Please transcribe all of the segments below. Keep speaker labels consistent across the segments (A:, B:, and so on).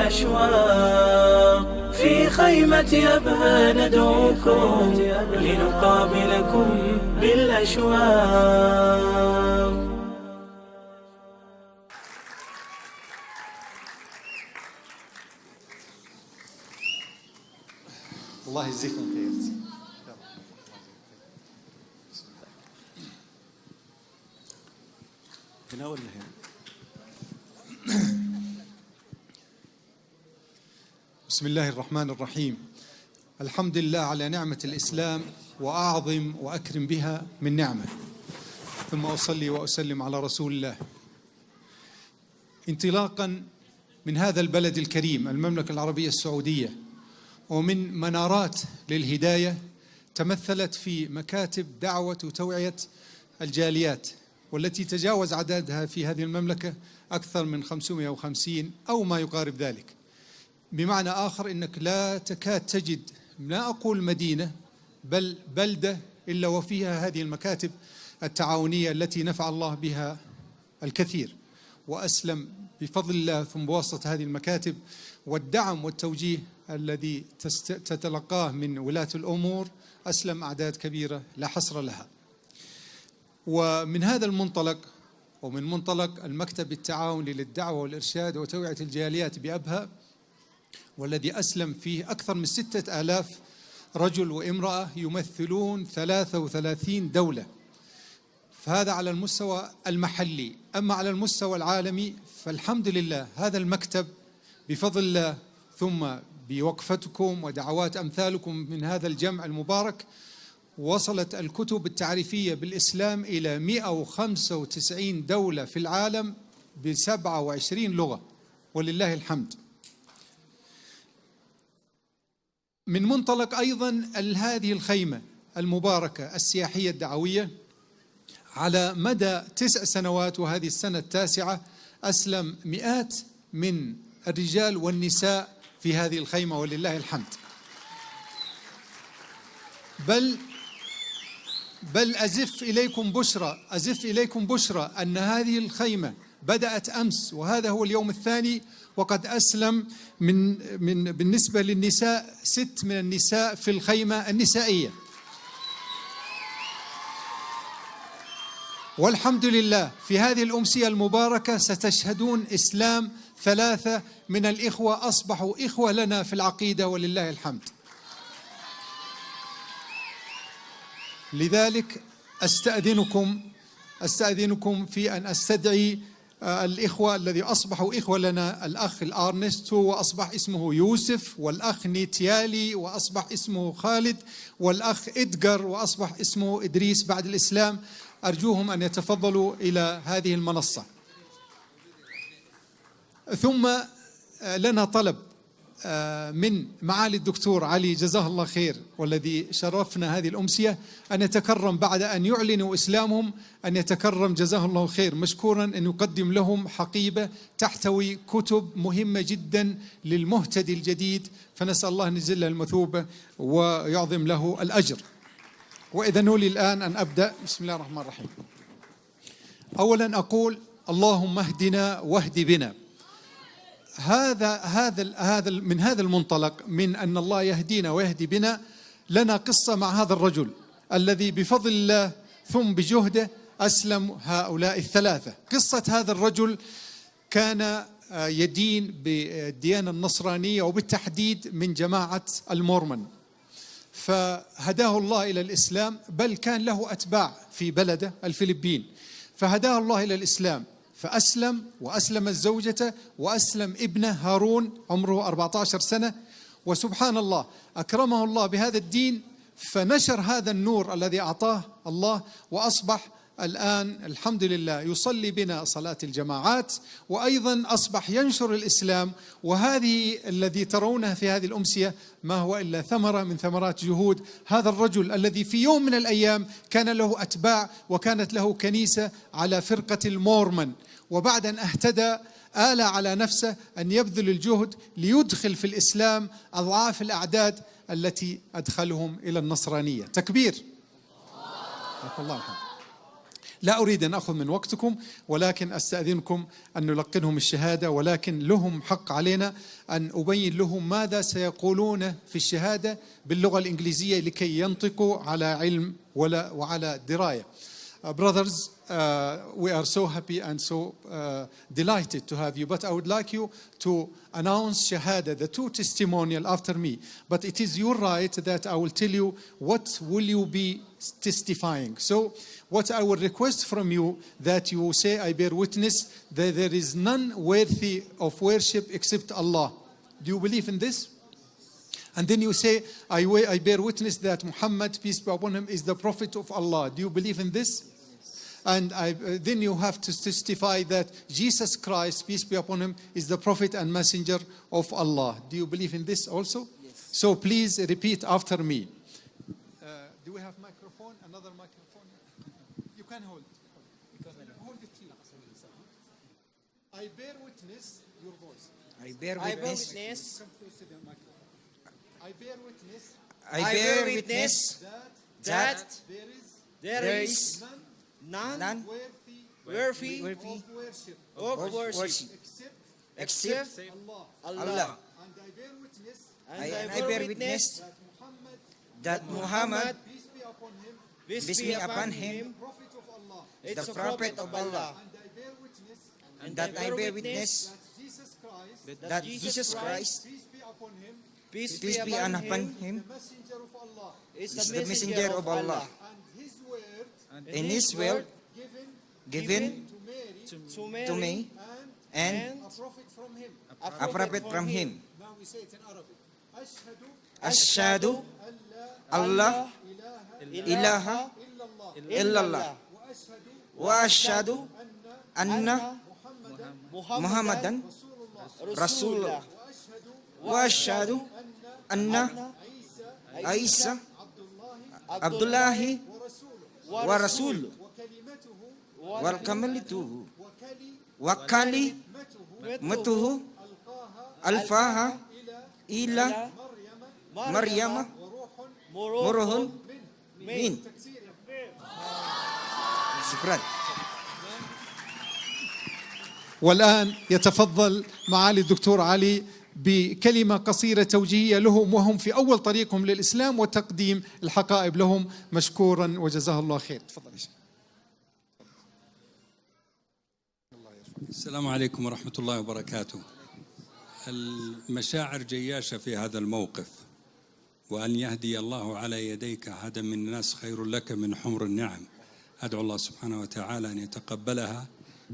A: بالأشواق، في خيمة أبها ندعوكم لنقابلكم بالأشواق.
B: الله يجزيكم خير. هنا ولا هنا؟ بسم الله الرحمن الرحيم. الحمد لله على نعمة الإسلام وأعظم وأكرم بها من نعمة، ثم أصلي وأسلم على رسول الله. انطلاقا من هذا البلد الكريم المملكة العربية السعودية، ومن منارات للهداية تمثلت في مكاتب دعوة وتوعية الجاليات، والتي تجاوز عددها في هذه المملكة أكثر من 550 أو ما يقارب ذلك. بمعنى آخر إنك لا تكاد تجد، لا أقول مدينة بل بلدة، إلا وفيها هذه المكاتب التعاونية التي نفع الله بها الكثير وأسلم بفضل الله، ثم بواسطة هذه المكاتب والدعم والتوجيه الذي تتلقاه من ولاة الأمور أسلم أعداد كبيرة لا حصر لها. ومن هذا المنطلق، ومن منطلق المكتب التعاوني للدعوة والإرشاد وتوعية الجاليات بأبها، والذي أسلم فيه أكثر من 6000 رجل وامرأة يمثلون 33 دولة، فهذا على المستوى المحلي. أما على المستوى العالمي فالحمد لله هذا المكتب بفضل الله، ثم بوقفتكم ودعوات أمثالكم من هذا الجمع المبارك، وصلت الكتب التعريفية بالإسلام إلى 195 دولة في العالم ب27 لغة، ولله الحمد. من منطلق أيضا هذه الخيمة المباركة السياحية الدعوية، على مدى 9 سنوات وهذه السنة التاسعة أسلم مئات من الرجال والنساء في هذه الخيمة، ولله الحمد. بل أزف إليكم بشرى أن هذه الخيمة بدأت أمس وهذا هو اليوم الثاني، وقد أسلم بالنسبة للنساء 6 من النساء في الخيمة النسائية، والحمد لله. في هذه الأمسية المباركة ستشهدون إسلام 3 من الإخوة أصبحوا إخوة لنا في العقيدة، ولله الحمد. لذلك أستأذنكم في أن أستدعي الإخوة الذي أصبحوا إخوة لنا: الأخ الأرنستو وأصبح اسمه يوسف، والأخ نيتيالي وأصبح اسمه خالد، والأخ إدغار وأصبح اسمه إدريس بعد الإسلام. أرجوهم أن يتفضلوا إلى هذه المنصة. ثم لنا طلب من معالي الدكتور علي جزاه الله خير، والذي شرفنا هذه الأمسية، أن يتكرم بعد أن يعلنوا إسلامهم، أن يتكرم جزاه الله خير مشكورا أن يقدم لهم حقيبة تحتوي كتب مهمة جدا للمهتدي الجديد، فنسأل الله أن يجزله المثوبة ويعظم له الأجر. وإذن لي الآن أن أبدأ. بسم الله الرحمن الرحيم. أولا أقول: اللهم اهدنا واهد بنا. من هذا المنطلق، من أن الله يهدينا ويهدي بنا، لنا قصة مع هذا الرجل الذي بفضل الله ثم بجهده أسلم هؤلاء الثلاثة. قصة هذا الرجل كان يدين بالديانة النصرانية، وبالتحديد من جماعة المورمون، فهداه الله إلى الإسلام، بل كان له أتباع في بلده الفلبين، فهداه الله إلى الإسلام فأسلم، وأسلم الزوجة، وأسلم ابنه هارون عمره 14 سنة. وسبحان الله أكرمه الله بهذا الدين، فنشر هذا النور الذي أعطاه الله، وأصبح الآن الحمد لله يصلي بنا صلاة الجماعات، وأيضا أصبح ينشر الإسلام. وهذه الذي ترونه في هذه الأمسية ما هو إلا ثمرة من ثمرات جهود هذا الرجل، الذي في يوم من الأيام كان له أتباع وكانت له كنيسة على فرقة المورمون، وبعد أن اهتدى آل على نفسه أن يبذل الجهد ليدخل في الإسلام أضعاف الأعداد التي أدخلهم إلى النصرانية. تكبير. الله الحمد. لا أريد أن أخذ من وقتكم، ولكن أستأذنكم أن نلقنهم الشهادة، ولكن لهم حق علينا أن أبين لهم ماذا سيقولون في الشهادة باللغة الإنجليزية لكي ينطقوا على علم وعلى دراية. Brothers, we are so happy and so delighted to have you, but I would like you to announce Shahada, the two testimonial after me. But it is your right that I will tell you what will you be testifying. So what I will request from you, that you say, I bear witness that there is none worthy of worship except Allah. Do you believe in this? And then you say, I bear witness that Muhammad, peace be upon him, is the prophet of Allah. Do you believe in this? And then you have to testify that Jesus Christ, peace be upon him, is the prophet and messenger of Allah. Do you believe in this also?
C: Yes.
B: So please repeat after me. Do we have microphone? Another microphone? You can hold. Hold it here. I bear witness, your voice.
C: I bear witness.
B: I bear witness
C: I bear witness that
B: there is
C: none
B: worthy
C: worthy
B: of worship
C: of worship
B: except
C: except
B: Allah.
C: Allah.
B: And I bear witness
C: I bear witness
B: that Muhammad,
C: that Muhammad,
B: peace be upon him,
C: peace be upon him,
B: prophet of Allah.
C: is the prophet of Allah.
B: And I bear witness
C: And that I bear witness
B: that Jesus Christ,
C: that Jesus Christ,
B: peace
C: peace be upon him,
B: the messenger of Allah,
C: is the messenger of Allah.
B: and
C: In His word
B: given
C: given to me and
B: a prophet from him.
C: a prophet from Him.
B: Now we say it in Arabic.
C: Ashhadu Allah ilaha illallah wa ashhadu anna Muhammadan Rasulullah wa ashhadu anna Isa Abdullahi wa Rasul wa kamalituhu wa kalimatuhu alfaha ila Maryama Muruhun min. شكرا.
B: والآن يتفضل معالي الدكتور علي بكلمة قصيرة توجيهية لهم وهم في أول طريقهم للإسلام وتقديم الحقائب لهم، مشكورا وجزاه الله خير. تفضل يا شيخ.
D: السلام عليكم ورحمة الله وبركاته. المشاعر جياشة في هذا الموقف، وأن يهدي الله على يديك أحدا من الناس خير لك من حمر النعم. أدعو الله سبحانه وتعالى أن يتقبلها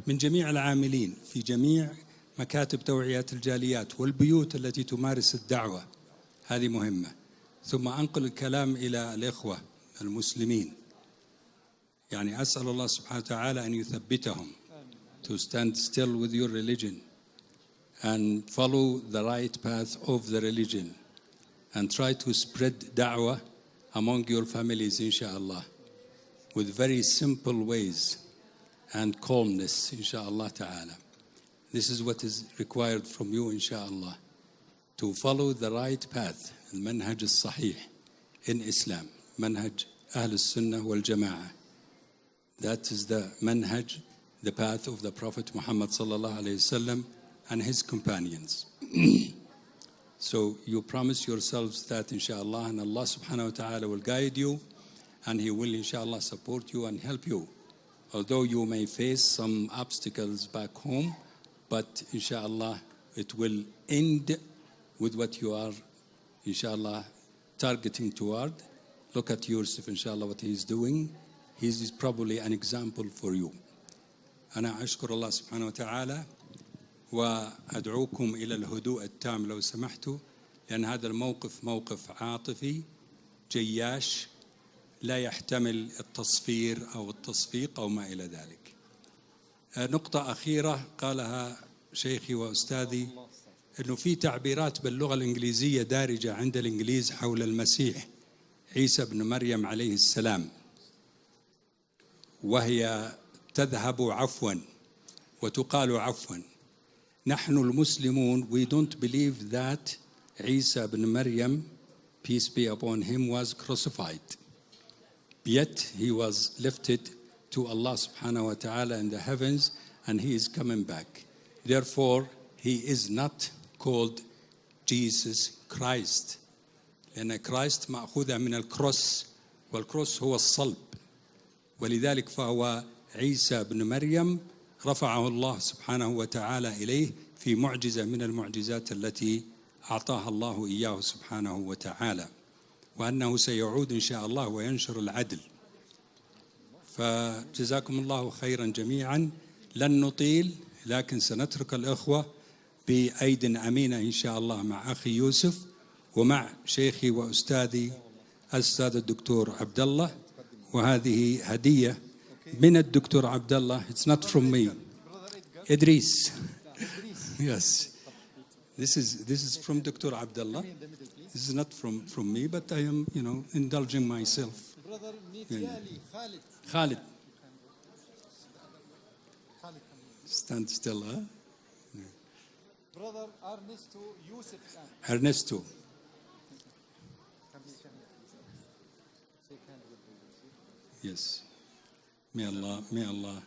D: من جميع العاملين في جميع مكاتب توعية الجاليات والبيوت التي تمارس الدعوة، هذه مهمة. ثم أنقل الكلام إلى الإخوة المسلمين، يعني أسأل الله سبحانه وتعالى أن يثبتهم to stand still with your religion and follow the right path of the religion and try to spread da'wah among your families, inshallah, with very simple ways and calmness, inshallah ta'ala. This is what is required from you, inshallah, to follow the right path, al-manhaj al-sahih in Islam, manhaj Ahl al-Sunnah wal-Jama'ah. That is the manhaj, the path of the Prophet Muhammad sallallahu alayhi wasallam and his companions. So you promise yourselves that, inshallah, and Allah subhanahu wa ta'ala will guide you, and He will, inshallah, support you and help you. Although you may face some obstacles back home, but inshallah, it will end with what you are, inshallah, targeting toward. Look at Yusuf, inshallah, what he is doing. He is probably an example for you. أنا أشكر الله سبحانه وتعالى وأدعوكم إلى الهدوء التام لو سمحتوا، لأن هذا الموقف موقف عاطفي جياش لا يحتمل التصفير أو التصفيق أو ما إلى ذلك. نقطة أخيرة قالها شيخي وأستاذي، أنه في تعبيرات باللغة الإنجليزية دارجة عند الإنجليز حول المسيح عيسى بن مريم عليه السلام، وهي تذهب عفوا وتقال عفوا. نحن المسلمون, we don't believe that Isa ibn Maryam, peace be upon him, was crucified. Yet he was lifted to Allah subhanahu wa ta'ala in the heavens, and he is coming back. Therefore, he is not called Jesus Christ. لأن كرايست مأخوذة من الكروس، والكروس هو الصلب، ولذلك فهو عيسى بن مريم رفعه الله سبحانه وتعالى إليه في معجزة من المعجزات التي أعطاها الله إياه سبحانه وتعالى، وأنه سيعود إن شاء الله وينشر العدل. فجزاكم الله خيرا جميعا. لن نطيل، لكن سنترك الأخوة بأيد أمينة إن شاء الله مع أخي يوسف ومع شيخي وأستاذي الأستاذ الدكتور عبد الله. وهذه هدية من الدكتور عبد الله. It's not from me. إدريس. Yes. This is from Dr. Abdullah. This is not from me, but I am, indulging myself.
B: Brother Mityali,
D: Khalid. Stand still, huh?
B: Brother Ernesto Yusuf.
D: Ernesto. Yes. May Allah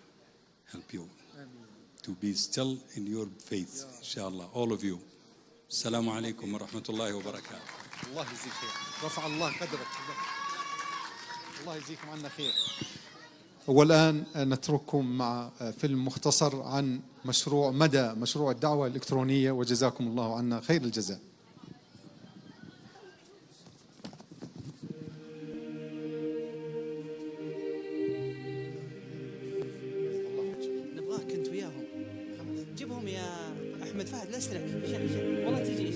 D: help you to be still in your faith, inshallah, all of you. Assalamu alaikum wa rahmatullahi wa barakatuh.
B: الله يجزيك خير. رفع الله قدرك. الله يجزيكم عنا خير. والآن نترككم مع فيلم مختصر عن مدى مشروع الدعوة الإلكترونية، وجزاكم الله عنا خير الجزاء.
C: نبغاك انت وياهم. جيبهم يا احمد فهد، لا استلك. والله تجي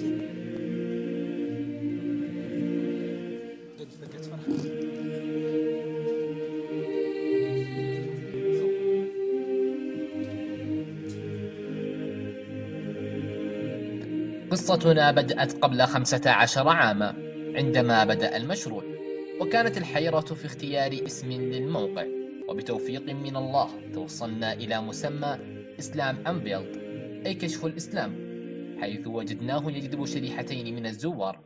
E: قصتنا بدأت قبل 15 عاما عندما بدأ المشروع، وكانت الحيرة في اختيار اسم للموقع، وبتوفيق من الله توصلنا إلى مسمى إسلام أنفيلد، أي كشف الإسلام، حيث وجدناه يجذب شريحتين من الزوار،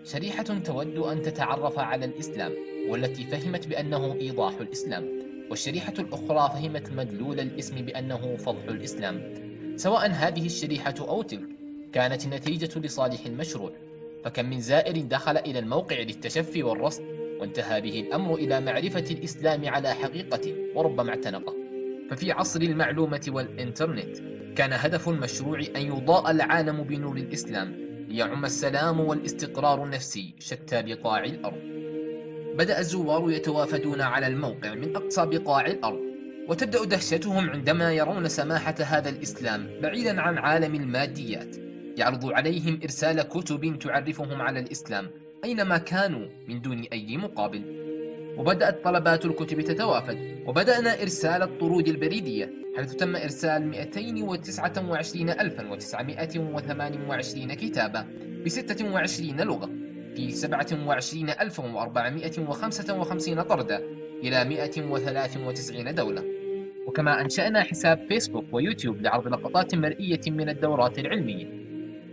E: شريحة تود أن تتعرف على الإسلام والتي فهمت بأنه إيضاح الإسلام، والشريحة الأخرى فهمت مدلول الاسم بأنه فضح الإسلام. سواء هذه الشريحة أو تلك كانت النتيجة لصالح المشروع، فكم من زائر دخل إلى الموقع للتشفي والرصد، وانتهى به الأمر إلى معرفة الإسلام على حقيقته وربما اعتنقه. ففي عصر المعلومة والإنترنت كان هدف المشروع أن يضاء العالم بنور الإسلام ليعم السلام والاستقرار النفسي شتى بقاع الأرض. بدأ الزوار يتوافدون على الموقع من أقصى بقاع الأرض، وتبدأ دهشتهم عندما يرون سماحة هذا الإسلام بعيدا عن عالم الماديات، يعرض عليهم إرسال كتب تعرفهم على الإسلام أينما كانوا من دون أي مقابل. وبدأت طلبات الكتب تتوافد، وبدأنا إرسال الطرود البريدية، حيث تم إرسال 229,928 كتابة ب26 لغة في 27,455 طردة إلى 193 دولة. وكما أنشأنا حساب فيسبوك ويوتيوب لعرض لقطات مرئية من الدورات العلمية،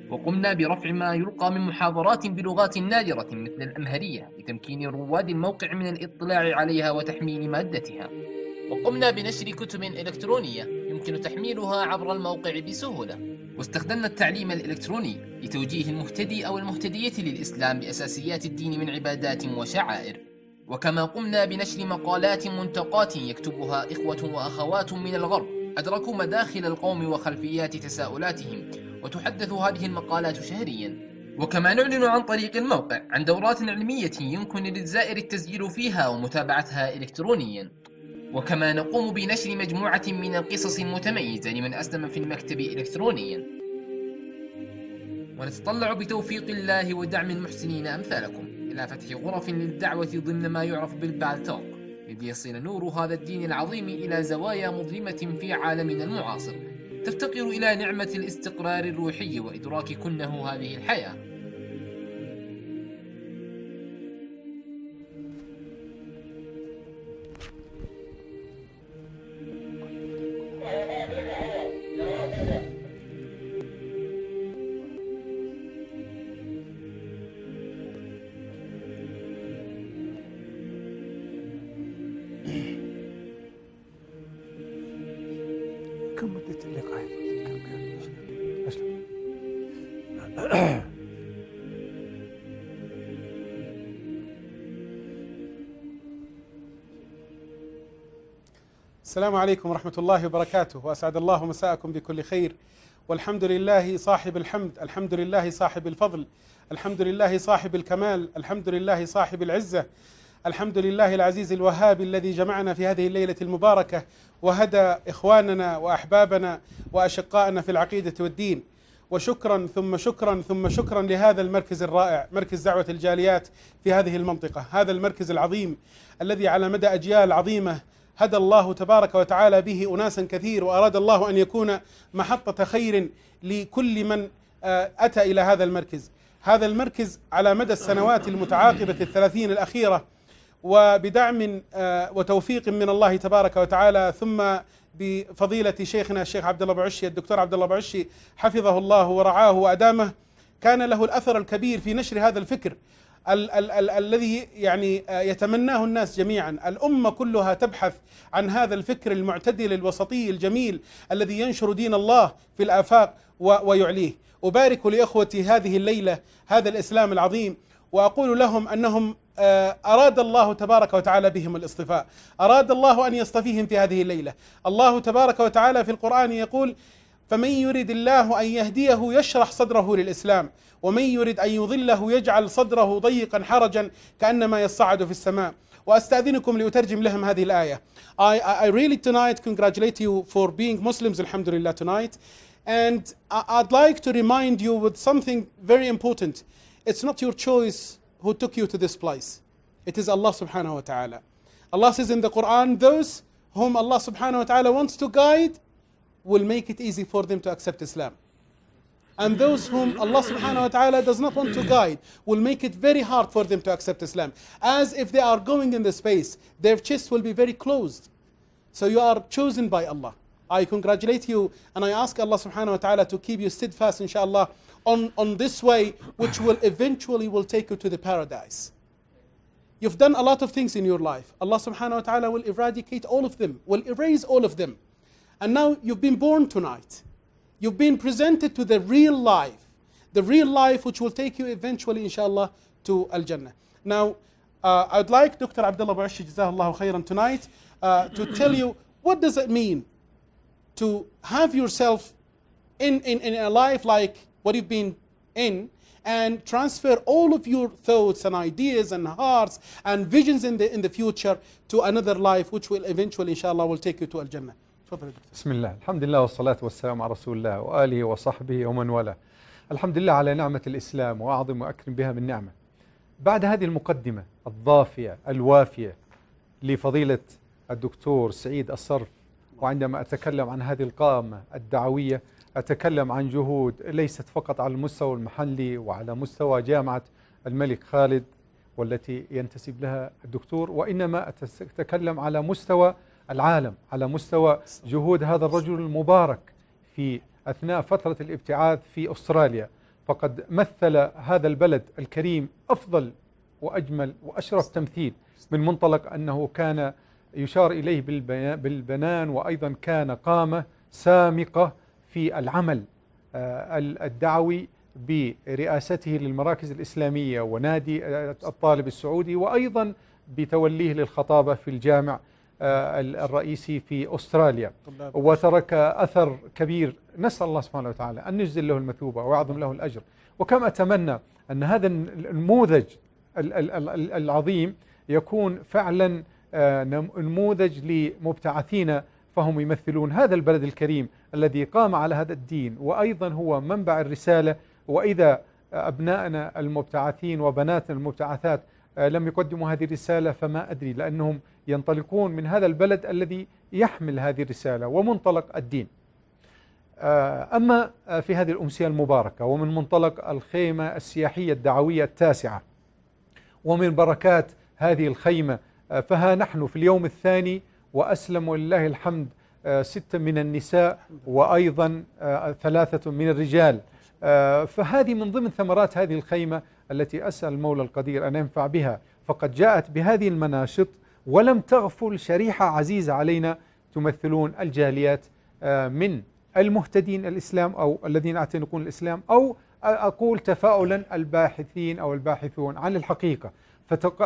E: وقمنا برفع ما يلقى من محاضرات بلغات نادرة مثل الأمهرية لتمكين رواد الموقع من الاطلاع عليها وتحميل مادتها، وقمنا بنشر كتب إلكترونية يمكن تحميلها عبر الموقع بسهولة، واستخدمنا التعليم الإلكتروني لتوجيه المهتدي أو المهتدية للإسلام بأساسيات الدين من عبادات وشعائر. وكما قمنا بنشر مقالات منتقات يكتبها إخوة وأخوات من الغرب أدركوا مداخل القوم وخلفيات تساؤلاتهم، وتحدث هذه المقالات شهريا. وكما نعلن عن طريق الموقع عن دورات علمية يمكن للزائر التسجيل فيها ومتابعتها إلكترونيا. وكما نقوم بنشر مجموعة من القصص المتميزة لمن أسلم في المكتب إلكترونيا. ونتطلع بتوفيق الله ودعم المحسنين أمثالكم إلى فتح غرف للدعوة ضمن ما يعرف بالبالتوك، ليصل نور هذا الدين العظيم إلى زوايا مظلمة في عالمنا المعاصر تفتقر إلى نعمة الاستقرار الروحي وإدراك كنه هذه الحياة.
F: السلام عليكم ورحمة الله وبركاته، وأسعد الله مساءكم بكل خير، والحمد لله صاحب الحمد، الحمد لله صاحب الفضل، الحمد لله صاحب الكمال، الحمد لله صاحب العزة، الحمد لله العزيز الوهاب الذي جمعنا في هذه الليلة المباركة وهدى إخواننا وأحبابنا وأشقائنا في العقيدة والدين. وشكرا ثم شكرا ثم شكرا لهذا المركز الرائع، مركز دعوة الجاليات في هذه المنطقة، هذا المركز العظيم الذي على مدى أجيال عظيمة هدى الله تبارك وتعالى به أناسا كثير، وأراد الله أن يكون محطة خير لكل من أتى إلى هذا المركز. هذا المركز على مدى السنوات المتعاقبة 30 الأخيرة، وبدعم وتوفيق من الله تبارك وتعالى، ثم بفضيلة شيخنا الشيخ عبد الله بعشي، الدكتور عبد الله بعشي حفظه الله ورعاه وأدامه، كان له الأثر الكبير في نشر هذا الفكر الذي يعني يتمناه الناس جميعا. الأمة كلها تبحث عن هذا الفكر المعتدل الوسطي الجميل الذي ينشر دين الله في الآفاق ويعليه. أبارك لإخوتي هذه الليلة هذا الإسلام العظيم، وأقول لهم أنهم أراد الله تبارك وتعالى بهم الاصطفاء، أراد الله أن يصطفيهم في هذه الليلة. الله تبارك وتعالى في القرآن يقول: فمن يرد الله أن يهديه يشرح صدره للإسلام، ومن يرد أن يضله يجعل صدره ضيقا حرجا كأنما يصعد في السماء. وأستأذنكم لأترجم لهم هذه الآية. I really tonight congratulate you for being Muslims, alhamdulillah, tonight. And I'd like to remind you with something very important. It's not your choice who took you to this place. It is Allah subhanahu wa ta'ala. Allah says in the Quran, those whom Allah subhanahu wa ta'ala wants to guide will make it easy for them to accept Islam. And those whom Allah subhanahu wa ta'ala does not want to guide will make it very hard for them to accept Islam. As if they are going in the space, their chest will be very closed. So you are chosen by Allah. I congratulate you, and I ask Allah subhanahu wa ta'ala to keep you steadfast, inshallah, on this way, which will eventually will take you to the paradise. You've done a lot of things in your life. Allah subhanahu wa ta'ala will eradicate all of them, will erase all of them. And now you've been born tonight. You've been presented to the real life which will take you eventually, inshallah, to Al-Jannah. Now, I'd like Dr. Abdullah Ba'ashi, Jazahullah khairan, tonight to tell you what does it mean to have yourself in a life like what you've been in, and transfer all of your thoughts and ideas and hearts and visions in the future to another life which will eventually, inshallah, will take you to Al-Jannah.
G: بسم الله، الحمد لله والصلاة والسلام على رسول الله وآله وصحبه ومن والاه. الحمد لله على نعمة الإسلام، وأعظم وأكرم بها من نعمة. بعد هذه المقدمة الضافية الوافية لفضيلة الدكتور سعيد الصرف، وعندما أتكلم عن هذه القامة الدعوية أتكلم عن جهود ليست فقط على المستوى المحلي وعلى مستوى جامعة الملك خالد والتي ينتسب لها الدكتور، وإنما أتكلم على مستوى العالم، على مستوى جهود هذا الرجل المبارك في أثناء فترة الابتعاث في أستراليا. فقد مثل هذا البلد الكريم أفضل وأجمل وأشرف تمثيل، من منطلق أنه كان يشار إليه بالبنان، وأيضا كان قامة سامقة في العمل الدعوي برئاسته للمراكز الإسلامية ونادي الطالب السعودي، وأيضا بتوليه للخطابة في الجامع الرئيسي في أستراليا، وترك أثر كبير. نسأل الله سبحانه وتعالى أن يجزل له المثوبة ويعظم له الأجر. وكم أتمنى أن هذا النموذج العظيم يكون فعلا نموذج لمبتعثين، فهم يمثلون هذا البلد الكريم الذي قام على هذا الدين، وأيضا هو منبع الرسالة. وإذا أبنائنا المبتعثين وبناتنا المبتعثات لم يقدموا هذه الرسالة فما أدري، لأنهم ينطلقون من هذا البلد الذي يحمل هذه الرسالة ومنطلق الدين. أما في هذه الأمسية المباركة، ومن منطلق الخيمة السياحية الدعوية التاسعة، ومن بركات هذه الخيمة، فها نحن في اليوم الثاني، وأسلم ولله الحمد 6 من النساء وأيضا 3 من الرجال. فهذه من ضمن ثمرات هذه الخيمة التي أسأل المولى القدير أن ينفع بها. فقد جاءت بهذه المناشط ولم تغفل شريحة عزيزة علينا تمثلون الجاليات من المهتدين الإسلام أو الذين يعتنقون الإسلام، أو أقول تفاؤلا الباحثين أو الباحثون عن الحقيقة،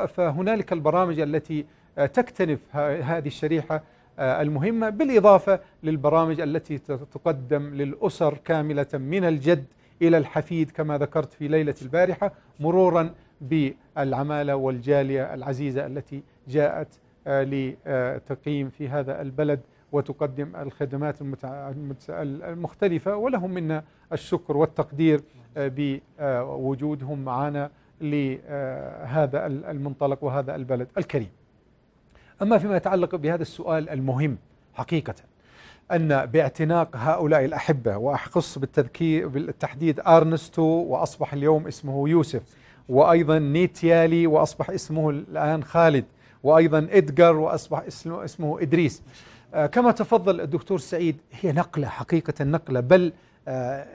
G: فهنالك البرامج التي تكتنف هذه الشريحة المهمة، بالإضافة للبرامج التي تقدم للأسر كاملة من الجد إلى الحفيد كما ذكرت في ليلة البارحة، مرورا بالعمالة والجالية العزيزة التي جاءت لتقيم في هذا البلد وتقدم الخدمات المختلفة، ولهم منا الشكر والتقدير بوجودهم معنا لهذا المنطلق وهذا البلد الكريم. أما فيما يتعلق بهذا السؤال المهم حقيقة، أن باعتناق هؤلاء الأحبة، وأخص بالتحديد أرنستو وأصبح اليوم اسمه يوسف، وأيضا نيتيالي وأصبح اسمه الآن خالد، وأيضا إدغار وأصبح اسمه إدريس، كما تفضل الدكتور سعيد، هي نقلة حقيقة، نقلة، بل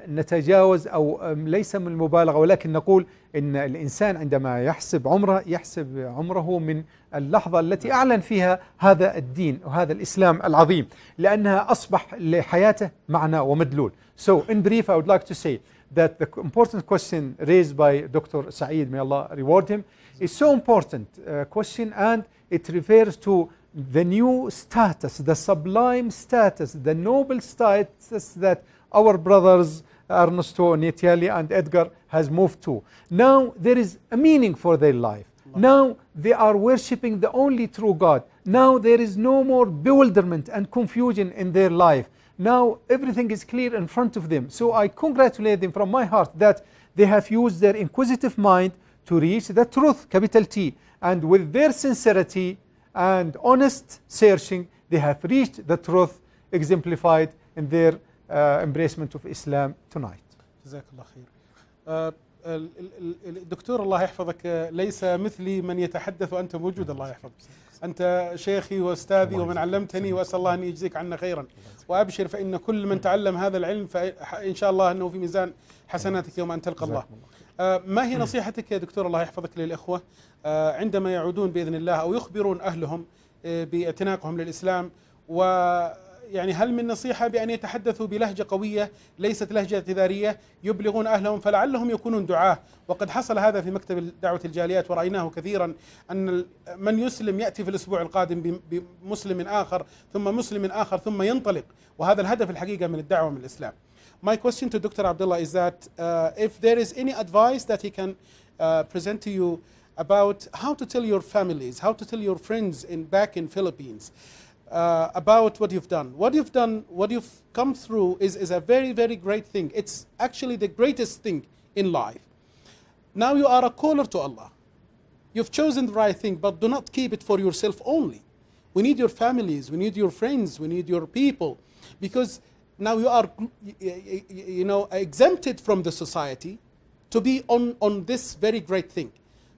G: نتجاوز أو ليس من المبالغة، ولكن نقول إن الإنسان عندما يحسب عمره يحسب عمره من اللحظة التي أعلن فيها هذا الدين وهذا الإسلام العظيم، لأنها أصبح لحياته معنى ومدلول. So in brief, I would like to say that the important question raised by Dr. Saeed, may Allah reward him, is so important question, and it refers to the new status, the sublime status, the noble status that our brothers Ernesto, Netiali and Edgar has moved to. Now there is a meaning for their life. Now they are worshipping the only true God. Now there is no more bewilderment and confusion in their life. Now everything is clear in front of them. So I congratulate them from my heart that they have used their inquisitive mind to reach the truth, capital T. And with their sincerity and honest searching, they have reached the truth exemplified in their embracement of Islam tonight.
F: جزاك الله خير. الدكتور الله يحفظك ليس مثلي من يتحدث وأنت موجود، الله يحفظك. أنت شيخي وأستاذي ومن علمتني، وأسأل الله أن يجزيك عنا خيرا، وأبشر فإن كل من تعلم هذا العلم فإن شاء الله أنه في ميزان حسناتك يوم أن تلقى الله. ما هي نصيحتك يا دكتور الله يحفظك للإخوة عندما يعودون بإذن الله أو يخبرون أهلهم باعتناقهم للإسلام، ويعني هل من نصيحة بأن يتحدثوا بلهجة قوية ليست لهجة اعتذارية يبلغون أهلهم فلعلهم يكونون دعاة؟ وقد حصل هذا في مكتب دعوة الجاليات ورأيناه كثيرا، أن من يسلم يأتي في الأسبوع القادم بمسلم آخر ثم مسلم آخر ثم ينطلق، وهذا الهدف الحقيقة من الدعوة من الإسلام. My question to Dr. Abdullah is that if there is any advice that he can present to you about how to tell your families, how to tell your friends back in Philippines about what you've done. What you've come through is a very, very great thing. It's actually the greatest thing in life. Now you are a caller to Allah. You've chosen the right thing, but do not keep it for yourself only. We need your families, we need your friends, we need your people, because now you are, exempted from the society to be on this very great thing.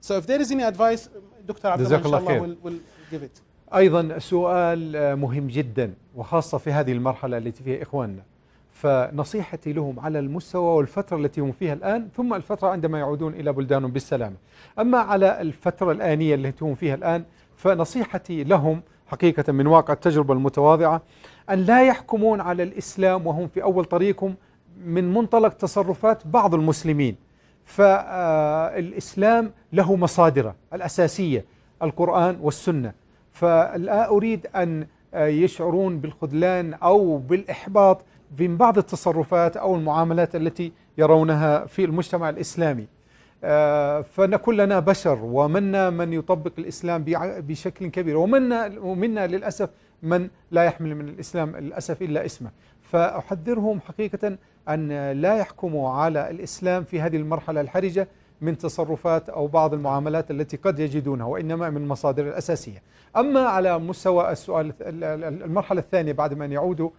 F: So if there is any advice, Dr. Abdullah, inshallah, will give it.
G: أيضا سؤال مهم جدا، وخاصة في هذه المرحلة التي فيها إخواننا، فنصيحتي لهم على المستوى والفترة التي هم فيها الآن، ثم الفترة عندما يعودون إلى بلدانهم بالسلامة. أما على الفترة الآنية التي هم فيها الآن، فنصيحتي لهم حقيقة من واقع التجربة المتواضعة أن لا يحكمون على الإسلام وهم في أول طريقهم من منطلق تصرفات بعض المسلمين. فالإسلام له مصادره الأساسية القرآن والسنة، فلا أريد أن يشعرون بالخذلان أو بالإحباط من بعض التصرفات أو المعاملات التي يرونها في المجتمع الإسلامي. فكلنا بشر، ومنا من يطبق الإسلام بشكل كبير، ومنا للأسف من لا يحمل من الإسلام للأسف إلا اسمه. فأحذرهم حقيقة أن لا يحكموا على الإسلام في هذه المرحلة الحرجة من تصرفات أو بعض المعاملات التي قد يجدونها، وإنما من المصادر الأساسية. أما على مستوى السؤال المرحلة الثانية بعد ما يعودوا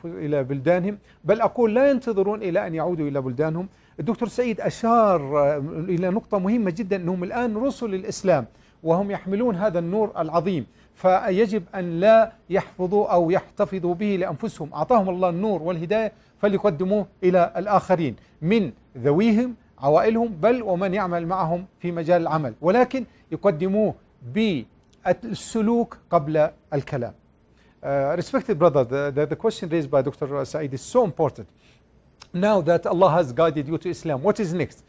G: إلى بلدانهم، بل أقول لا ينتظرون إلى أن يعودوا إلى بلدانهم. الدكتور سعيد أشار إلى نقطة مهمة جدا، أنهم الآن رسل الإسلام وهم يحملون هذا النور العظيم، فيجب أن لا يحفظوا أو يحتفظوا به لأنفسهم. أعطاهم الله النور والهداية فليقدموه إلى الآخرين من ذويهم عوائلهم، بل ومن يعمل معهم في مجال العمل، ولكن يقدموه بالسلوك قبل الكلام. Respected brother, the question raised by Dr. Saeed is so important. now that Allah has guided you to Islam, what is next?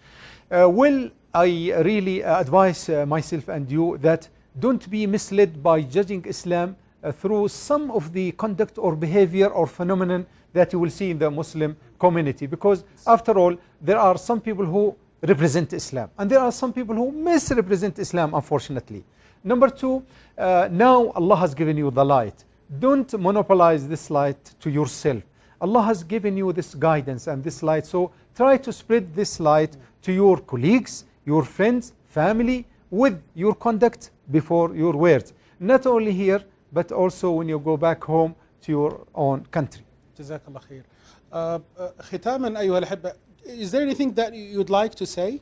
G: Well, I really advise myself and you that don't be misled by judging Islam through some of the conduct or behavior or phenomenon that you will see in the Muslim community, because after all there are some people who represent Islam and there are some people who misrepresent Islam, unfortunately. Number two, now Allah has given you the light. Don't monopolize this light to yourself. Allah has given you this guidance and this light, so try to spread this light to your colleagues, your friends, family, with your conduct before your words. Not only here, but also when you go back home to your own country.
F: جزاك الله خير. ختاما أيها الأحبة, is there anything that you'd like to say?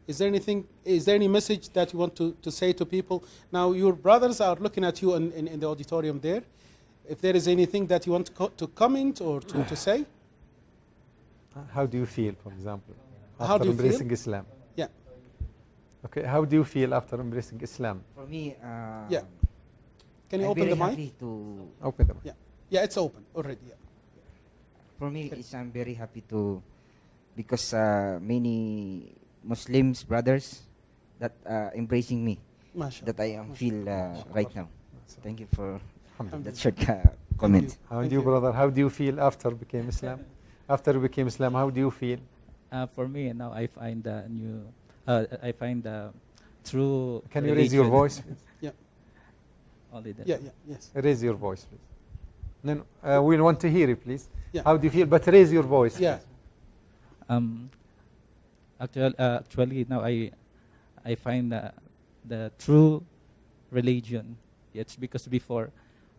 F: Is there any message that you want to say to people? Now your brothers are looking at you in the auditorium there. If there is anything that you want to comment or to say?
G: How do you feel, for example,
F: How
G: after
F: do you feel?
G: embracing Islam?
F: Yeah.
G: Okay, how do you feel after embracing Islam?
H: For me,
F: Yeah. Can you
H: I'm
F: open
H: very
F: the mic?
H: happy to.
G: Open them.
F: Yeah, it's open already. Yeah.
H: For me, I'm very happy to, because many Muslims brothers that embracing me,
F: MashaAllah.
H: that I am feel right now. Thank you for
G: Alhamdulillah.
H: that short comment.
G: How do you, brother? How do you feel after became Islam? After you became Islam, how do you feel?
I: For me now, I find the new. I find the true.
G: Can you raise your voice?
I: Only that.
F: Yeah, yes.
G: Raise your voice, please. No, we want to hear you, please.
F: Yeah.
G: How do you feel? But raise your voice.
F: Yeah.
I: Actually, now I find the true religion. It's because before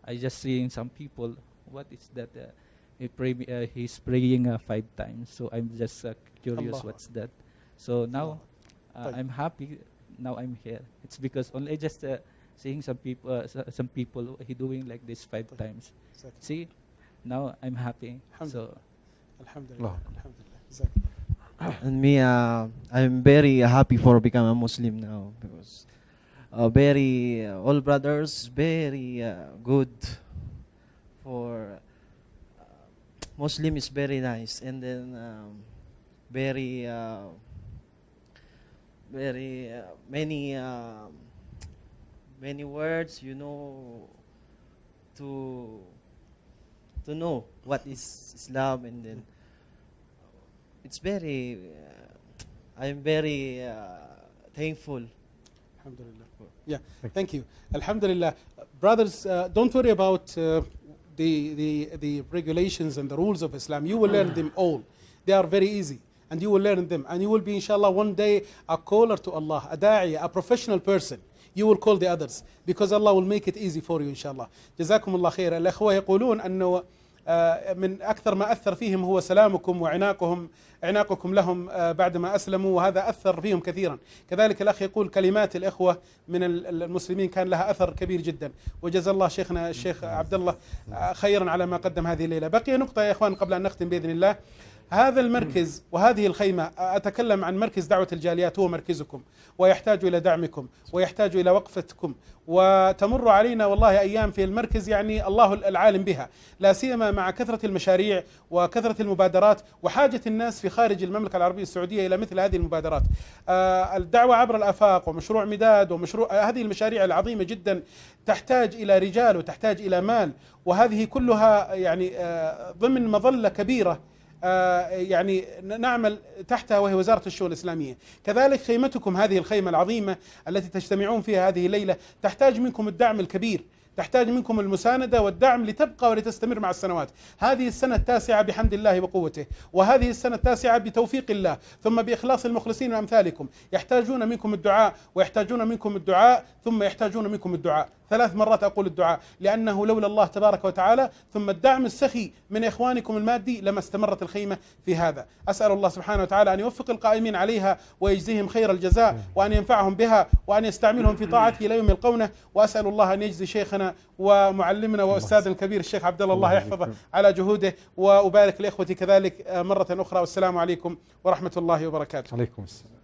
I: I just seeing some people. What is that? He's praying 5 times. So I'm just curious.
F: Allah.
I: What's that? So now
F: Allah.
I: I'm happy. Now I'm here. It's because only just seeing some people he doing like this 5 times.
F: Exactly.
I: See, now I'm happy. So
F: Alhamdulillah.
G: Allah.
F: Alhamdulillah. Exactly.
J: And me, I'm very happy for become a Muslim now, because very all brothers very good for Muslim is very nice, and then very many words, you know, to know what is Islam, and then it's very I'm very thankful.
F: Alhamdulillah. Yeah, thank you. Alhamdulillah. Brothers, don't worry about the regulations and the rules of Islam. You will learn them all. They are very easy, and you will learn them, and you will be inshallah one day a caller to Allah, a da'iya, a professional person. You will call the others, because Allah will make it easy for you inshallah. جزاكم الله خير. الأخوة يقولون أنه من أكثر ما أثر فيهم هو سلامكم وعناقكم لهم بعدما أسلموا، وهذا أثر فيهم كثيرا. كذلك الأخ يقول كلمات الإخوة من المسلمين كان لها أثر كبير جدا، وجزا الله شيخنا الشيخ عبد الله خيرا على ما قدم هذه الليلة. بقي نقطة يا إخوان قبل أن نختم بإذن الله. هذا المركز وهذه الخيمة، أتكلم عن مركز دعوة الجاليات، هو مركزكم ويحتاج إلى دعمكم ويحتاج إلى وقفتكم، وتمر علينا والله أيام في المركز يعني الله العالم بها، لا سيما مع كثرة المشاريع وكثرة المبادرات وحاجة الناس في خارج المملكة العربية السعودية إلى مثل هذه المبادرات. الدعوة عبر الآفاق ومشروع مداد ومشروع هذه المشاريع العظيمة جدا تحتاج إلى رجال وتحتاج إلى مال، وهذه كلها يعني ضمن مظلة كبيرة يعني نعمل تحتها، وهي وزارة الشؤون الإسلامية. كذلك خيمتكم هذه الخيمة العظيمة التي تجتمعون فيها هذه الليلة تحتاج منكم الدعم الكبير، تحتاج منكم المساندة والدعم لتبقى ولتستمر مع السنوات. هذه السنة التاسعة بحمد الله وقوته، وهذه السنة التاسعة بتوفيق الله ثم بإخلاص المخلصين وأمثالكم. يحتاجون منكم الدعاء ويحتاجون منكم الدعاء ثم يحتاجون منكم الدعاء. 3 مرات أقول الدعاء، لأنه لولا الله تبارك وتعالى ثم الدعم السخي من إخوانكم المادي لما استمرت الخيمة في هذا. أسأل الله سبحانه وتعالى أن يوفق القائمين عليها ويجزيهم خير الجزاء، وأن ينفعهم بها، وأن يستعملهم في طاعته إلى يوم يلقونه. وأسأل الله أن يجزي شيخنا ومعلمنا وأستاذنا الكبير الشيخ عبد الله يحفظه على جهوده، وأبارك لإخوتي كذلك مرة أخرى. والسلام عليكم ورحمة الله وبركاته.
G: عليكم السلام.